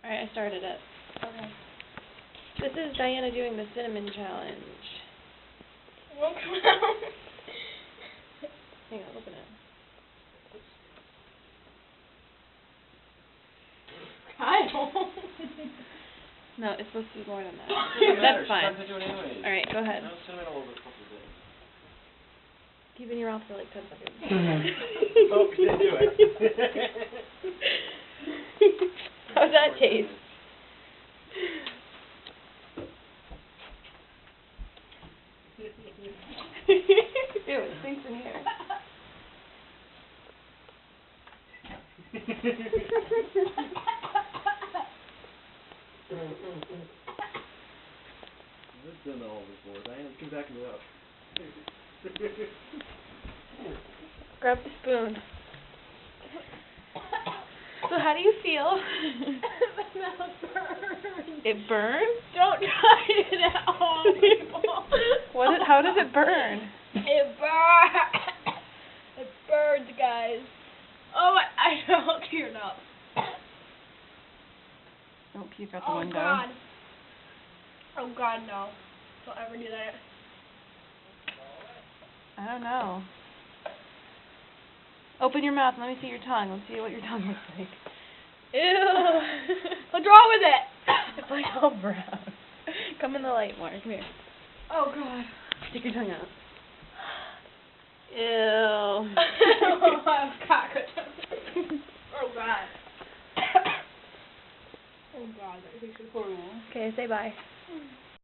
Alright, I started it. Okay. This is Diana doing the cinnamon challenge. Won't come out. Hang on, open it. Kyle. No, it's supposed to be more than that. Doesn't matter, That's fine. she's not gonna do it anyways. Alright, go ahead. No cinnamon all over the fucking thing. Keep it in your mouth for like 10 seconds. Oh, we didn't do it. How's that taste? Ew, it stinks in here. I've done all before. Diana, come back me up. Grab the spoon. So how do you feel? My mouth burns. It burns? Don't try it at home, people. How does it burn? It burns. It burns, guys. Oh, I all teared up. Don't puke out the Oh, window. God. Oh, God, no. Don't ever do that. I don't know. Open your mouth and let me see your tongue. Let's see what your tongue looks like. Ew. What's wrong with it? It's like all brown. Come in the light more. Come here. Oh, God. Stick your tongue out. Ew. Oh, I'm cockroaches. Oh, God. Oh, God. That tastes horrible. Okay, say bye.